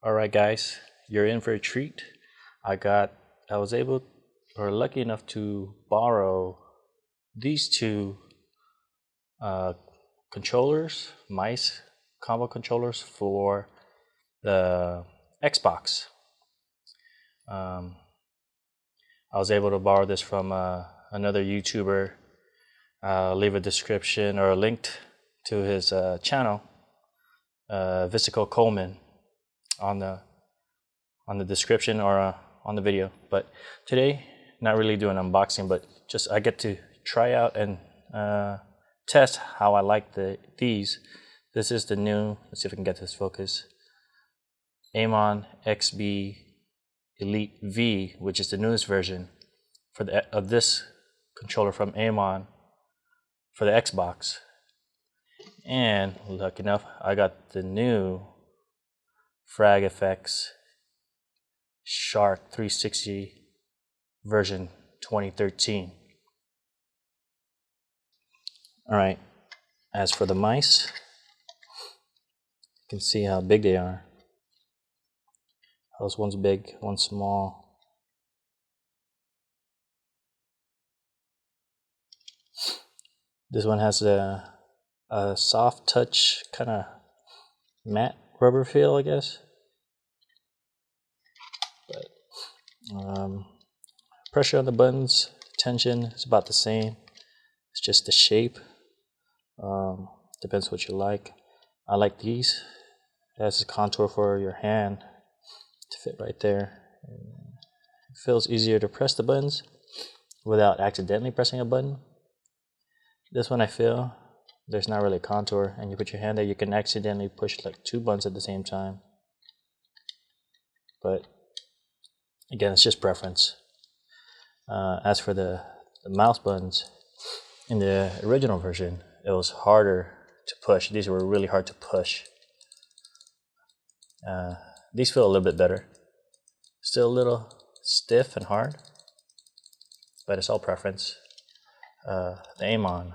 All right, guys, you're in for a treat. I was able or lucky enough to borrow these two controllers, mice combo controllers for the Xbox. I was able to borrow this from another YouTuber. I'll leave a description or a link to his channel, Visaco Coleman, on the description or on the video. But today, not really doing an unboxing, but just I get to try out and test how I like these. This is the new, let's see if I can get this focus, Aimon XB Elite V, which is the newest version of this controller from Amon for the Xbox. And lucky enough, I got the new Frag FX Shark 360 version 2013. All right, as for the mice, you can see how big they are. This one's big, one's small. This one has a soft touch, kind of matte rubber feel, I guess. But pressure on the buttons, tension is about the same. It's just the shape. Depends what you like. I like these. It has a contour for your hand to fit right there. It feels easier to press the buttons without accidentally pressing a button. This one I feel there's not really a contour, and you put your hand there, you can accidentally push like two buttons at the same time. But again, it's just preference. As for the mouse buttons, in the original version, it was harder to push. These were really hard to push. These feel a little bit better. Still a little stiff and hard, but it's all preference. The Amon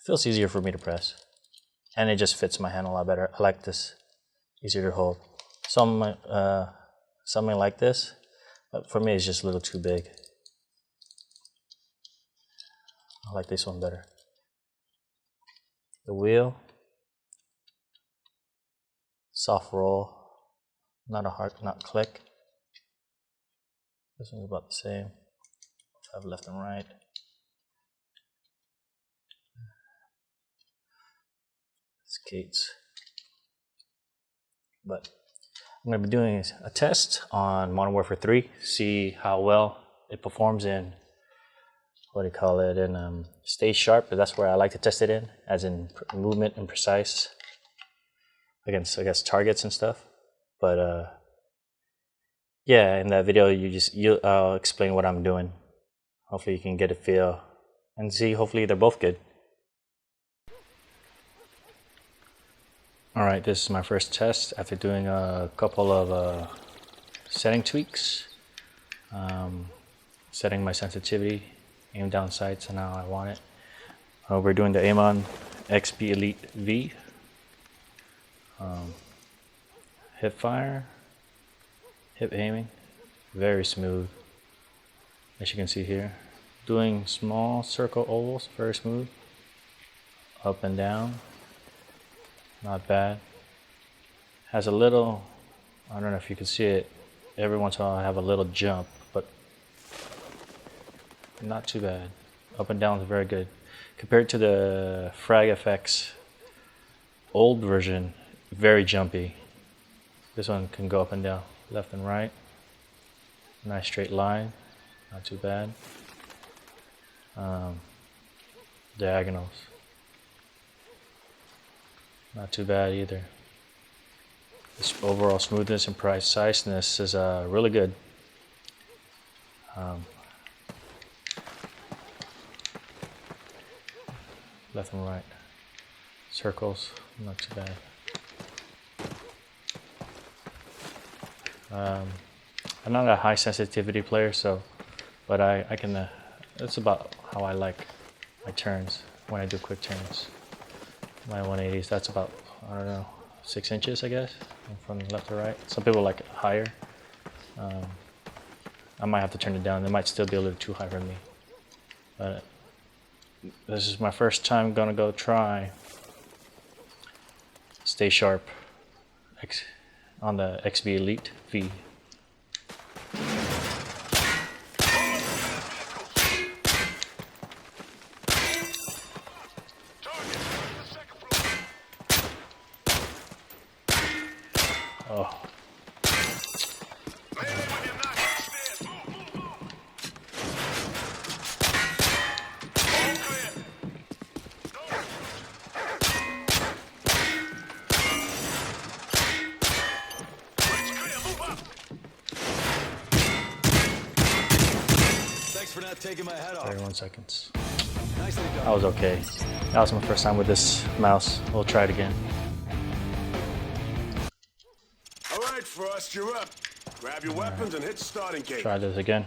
feels easier for me to press, and it just fits my hand a lot better. I like this, easier to hold. Something like this, but for me it's just a little too big. I like this one better. The wheel, soft roll, not a hard, not click. This one's about the same. I have left and right. Skates. But I'm going to be doing a test on Modern Warfare 3, see how well it performs in, in stay sharp. But that's where I like to test it in, as in movement and precise against, I guess, targets and stuff. But yeah, in that video, I'll explain what I'm doing. Hopefully you can get a feel and see, hopefully they're both good. All right, this is my first test after doing a couple of setting tweaks. Setting my sensitivity, aim down sights, and how I want it. We're doing the Aimon XB Elite V. Hip fire, hip aiming, very smooth, as you can see here. Doing small circle ovals, very smooth. Up and down, not bad. Has a little, I don't know if you can see it, every once in a while I have a little jump, but not too bad. Up and down is very good. Compared to the Frag FX old version, very jumpy. This one can go up and down, left and right. Nice straight line, not too bad. Diagonals, not too bad either. This overall smoothness and preciseness is really good. Left and right. Circles, not too bad. I'm not a high sensitivity player, but I can, that's about how I like my turns when I do quick turns. My 180s, that's about, I don't know, 6 inches, I guess, from left to right. Some people like it higher. I might have to turn it down. It might still be a little too high for me. But this is my first time gonna go try Stay Sharp on the XB Elite V. Oh. For not taking my head off. 31 seconds. Nicely done. That was okay. That was my first time with this mouse. We'll try it again. All right, Frost, you're up. Grab your weapons and hit starting gate. Try this again.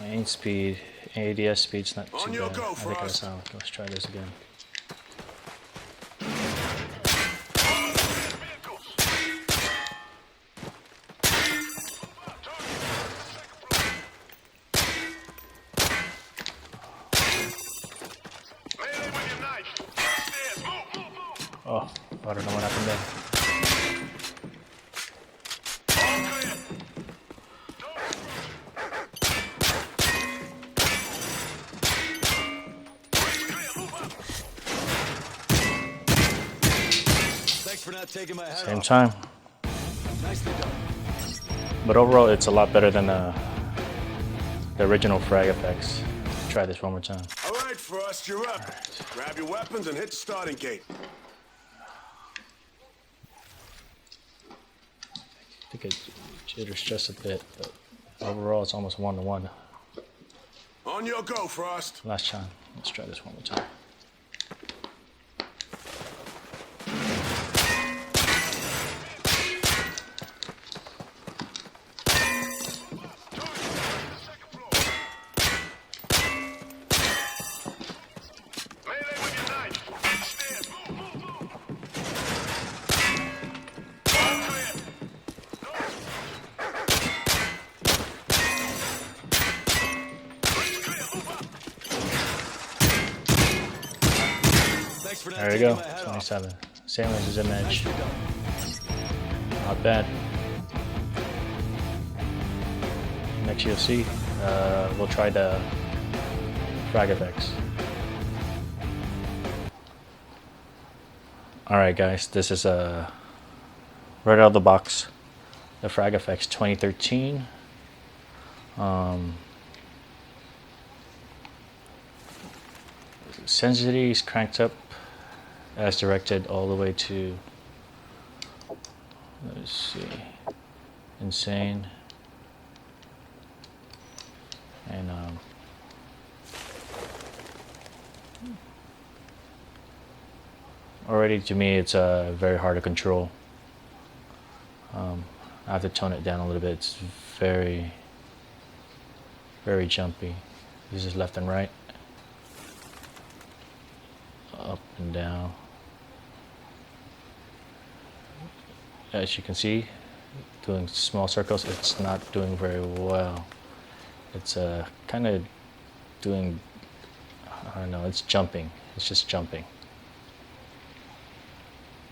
My aim speed, ADS speed's not too On your bad. go, I think I Frost. sound. Let's try this again. Oh, I don't know what happened there. Thanks for not taking my head Same off. time. Nicely done. But overall, it's a lot better than the original Frag FX. Try this one more time. All right, Frost, you're up. Grab your weapons and hit starting gate. I think it jitters just a bit, but overall, it's almost 1-to-1. On your go, Frost. Last time. Let's try this one more time. Thanks for not There we taking go, my head off. 27. Same as his image. Nicely done. Not bad. Next you'll see, we'll try the Frag FX. Alright guys, this is right out of the box, the Frag FX 2013. Sensitivity is cranked up as directed all the way to, let's see, insane. And already to me it's very hard to control. I have to tone it down a little bit. It's very jumpy. This is left and right, up and down. As you can see, doing small circles, it's not doing very well. It's kind of doing, I don't know, it's jumping. It's just jumping.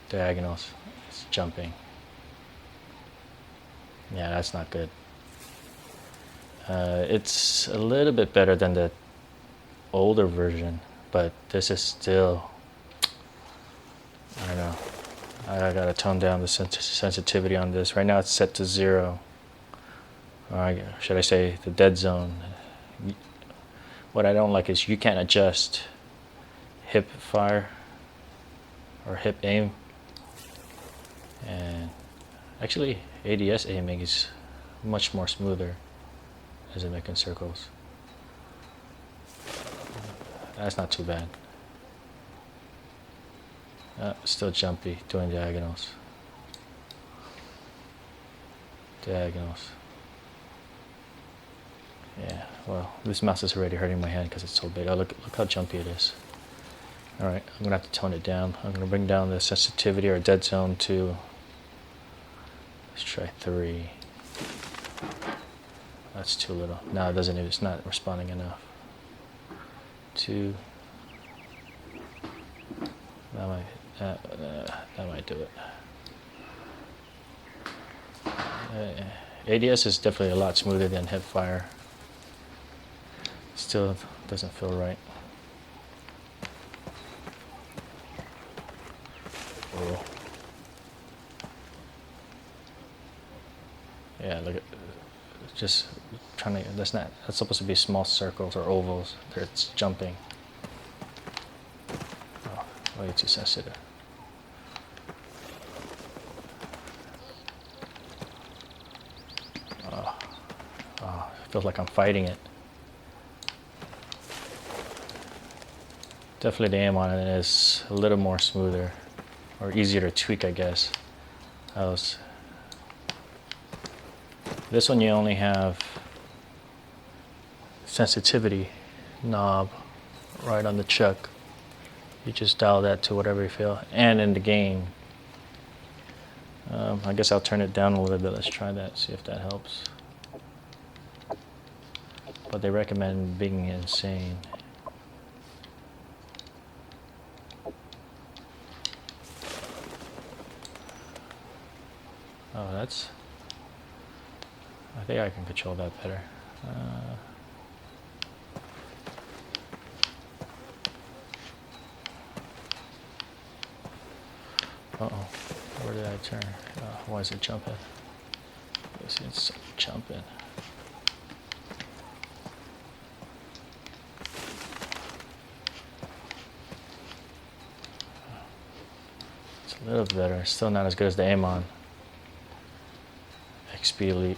Diagonals, it's jumping. Yeah, that's not good. It's a little bit better than the older version, but this is still, I don't know. I gotta tone down the sensitivity on this. Right now it's set to 0. Or should I say the dead zone. What I don't like is you can't adjust hip fire or hip aim. And actually ADS aiming is much more smoother as I'm making circles. That's not too bad. Still jumpy, doing diagonals. Diagonals. Yeah, well, this mouse is already hurting my hand because it's so big. Oh, look how jumpy it is. Alright, I'm gonna have to tone it down. I'm gonna bring down the sensitivity or dead zone to, let's try 3. That's too little. No, it doesn't, it's not responding enough. 2. That might do it. ADS is definitely a lot smoother than hipfire. Still doesn't feel right. Oh. Yeah, look at just trying to. That's supposed to be small circles or ovals. It's jumping. Oh, way too sensitive. It feels like I'm fighting it. Definitely the Amon is a little more smoother, or easier to tweak, I guess. This one you only have sensitivity knob right on the chuck. You just dial that to whatever you feel, and in the game. I guess I'll turn it down a little bit. Let's try that, see if that helps. But they recommend being insane. Oh, that's... I think I can control that better. Uh-oh. Where did I turn? Why is it jumping? It's jumping. It's a little better. Still not as good as the Aimon XB Elite.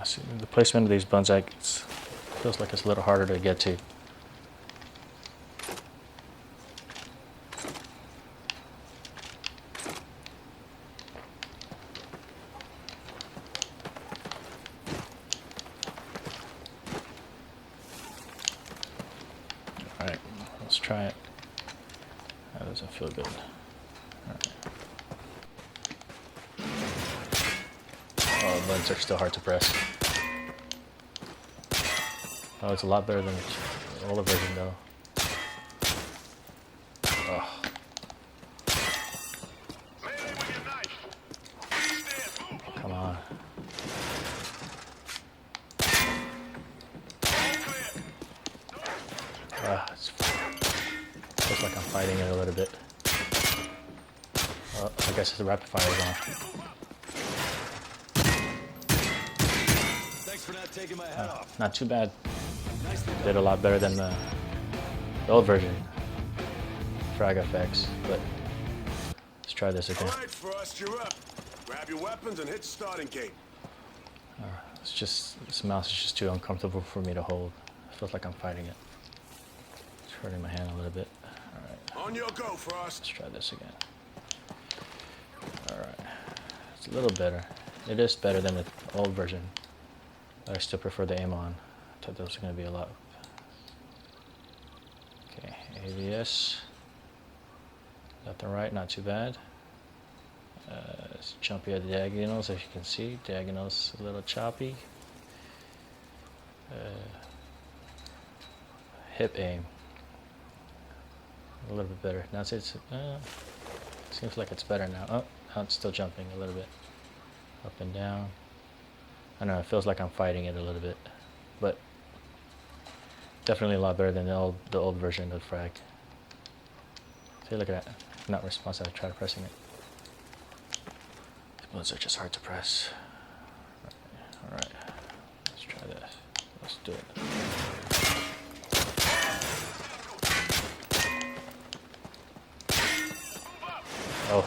See, the placement of these buns feels like it's a little harder to get to. Alright, let's try it. That doesn't feel good. Alright. Oh, buttons are still hard to press. Oh, it's a lot better than the older version though. Oh. Come on. Looks like I'm fighting it a little bit. Well, I guess the rapid fire is on. Thanks for not taking my hat off. Not too bad. Did a lot better than the old version, Frag FX, but let's try this again. Alright, Frost, you're up. Grab your weapons and hit starting gate. It's just, this mouse is just too uncomfortable for me to hold. It feels like I'm fighting it. It's hurting my hand a little bit. Alright. On your go, Frost. Let's try this again. Alright. It's a little better. It is better than the old version. But I still prefer the Amon. I thought that was going to be a lot. Okay, ABS. Left and right, not too bad. It's jumpy at the diagonals, as you can see. Diagonals a little choppy. Hip aim. A little bit better. Now it's seems like it's better now. Oh, now it's still jumping a little bit. Up and down. I don't know, it feels like I'm fighting it a little bit. But definitely a lot better than the old version of Frag. See, look at that. Not responsive. I tried pressing it. The buttons are just hard to press. Alright. Let's try this. Let's do it. Oh.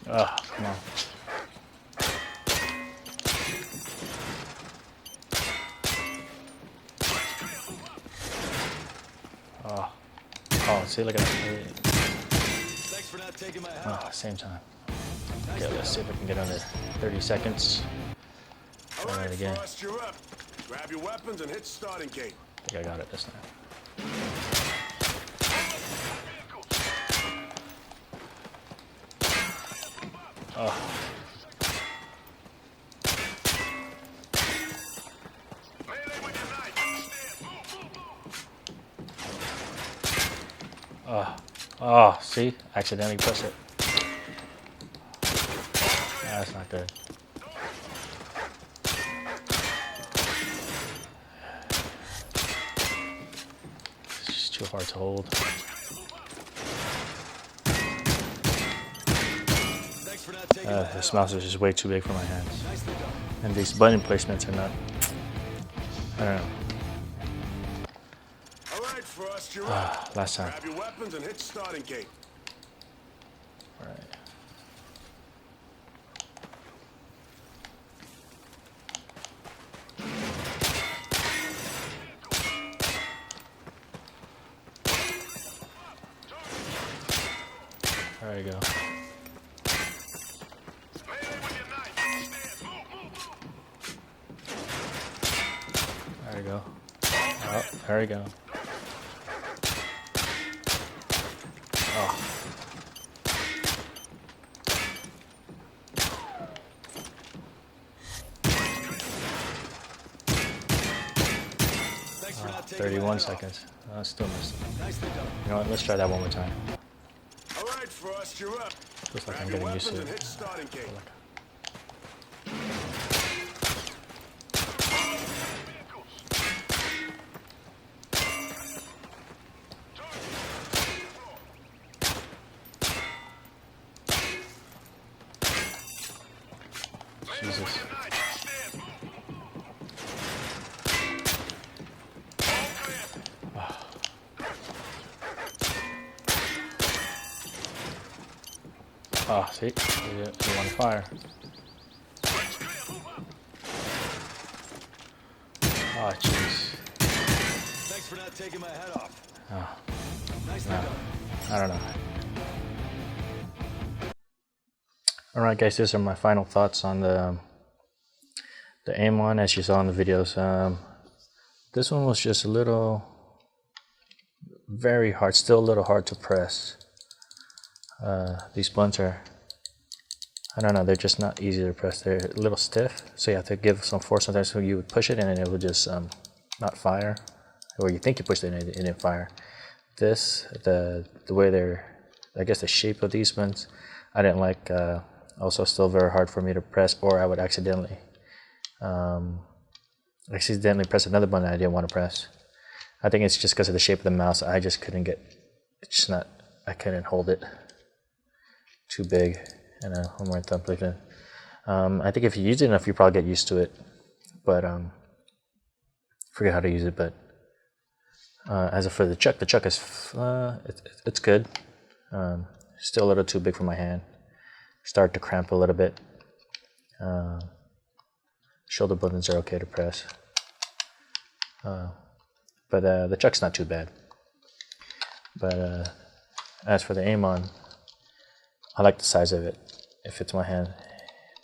Oh, come on. see, look at that. Thanks for not taking my hat off. Same time. Okay, let's see if we can get under 30 seconds. All right, again. Frost, you're up. Grab your weapons and hit starting gate. I think I got it this time. Oh. Oh, see? Accidentally pressed it. That's not good. It's just too hard to hold. This mouse is just way too big for my hands. And these button placements are not, I don't know. All right, Frost, you're up. Last time. Grab your weapons and hit starting gate. All right. There you go. There you go. Oh, there you go. Oh. Thanks for not taking 31 seconds. Still missed. You know what? Let's try that one more time. All right, Frost, you're up. Looks like I'm Grab your getting used to weapons and it. hit starting gate. Jesus. Oh, see? You want to fire. Oh, jeez. Thanks for not taking my hat off. Oh, Nicely no. done. I don't know. Alright guys, these are my final thoughts on the Amon, as you saw in the videos. This one was just a little, very hard, still a little hard to press. These buttons are, I don't know, they're just not easy to press. They're a little stiff, so you have to give some force. Sometimes when you would push it and it would just not fire, or you think you pushed it and it didn't fire. This, the way they're, I guess the shape of these ones, I didn't like. Also still very hard for me to press, or I would accidentally press another button I didn't want to press. I think it's just because of the shape of the mouse. I just couldn't get, it's just not, I couldn't hold it. Too big. And one more thumb placement. I think if you use it enough, you probably get used to it. But forget how to use it. But as for the chuck is it's good. Still a little too big for my hand. Start to cramp a little bit. Shoulder buttons are okay to press. But the chuck's not too bad. But as for the Amon, I like the size of it. It fits my hand.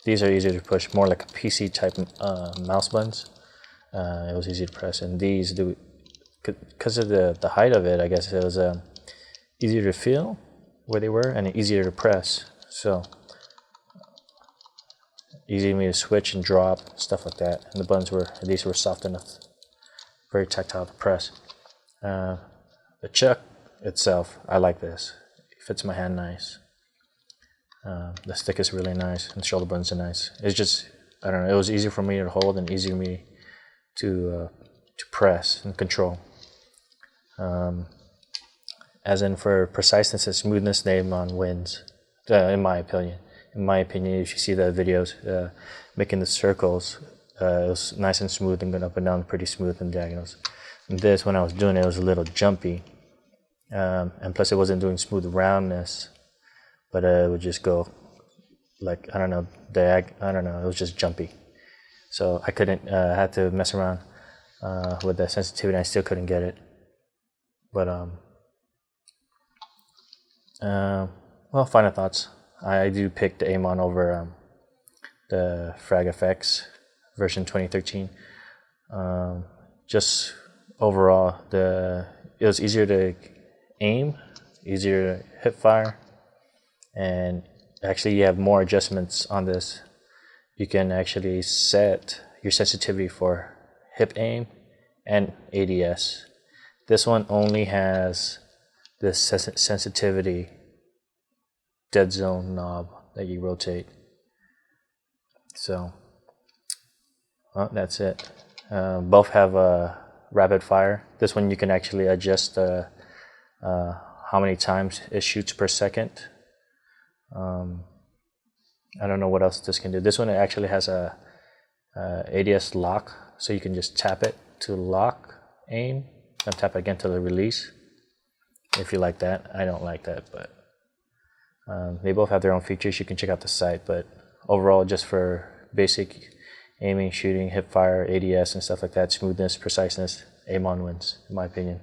These are easier to push, more like a PC type mouse buttons. It was easy to press, and these do, because of the height of it, I guess it was easier to feel where they were and easier to press. So easy for me to switch and drop, stuff like that. And the buttons were, these were soft enough, very tactile to press. The chuck itself, I like this. It fits my hand nice. The stick is really nice, and the shoulder buttons are nice. It's just, I don't know, it was easier for me to hold and easier for me to press and control. As in for preciseness and smoothness, the Amon wins, in my opinion. In my opinion, if you see the videos, making the circles, it was nice and smooth and going up and down, pretty smooth and diagonals. And this, when I was doing it, it was a little jumpy. And plus it wasn't doing smooth roundness, but it would just go like, I don't know, I don't know, it was just jumpy. So I couldn't, I had to mess around with the sensitivity, and I still couldn't get it. But Well, final thoughts. I do pick the Amon over the Frag FX version 2013. Just overall, it was easier to aim, easier to hip fire, and actually you have more adjustments on this. You can actually set your sensitivity for hip aim and ADS. This one only has this sensitivity dead zone knob that you rotate. So, well, that's it. Both have a rapid fire. This one you can actually adjust how many times it shoots per second. I don't know what else this can do. This one actually has a ADS lock, so you can just tap it to lock aim and tap again to the release. If you like that, I don't like that, but they both have their own features. You can check out the site, but overall, just for basic aiming, shooting, hip fire, ADS, and stuff like that, smoothness, preciseness, Amon wins, in my opinion.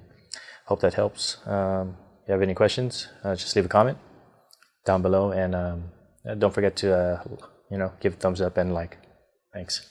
Hope that helps. If you have any questions, just leave a comment down below, and don't forget to give a thumbs up and like. Thanks.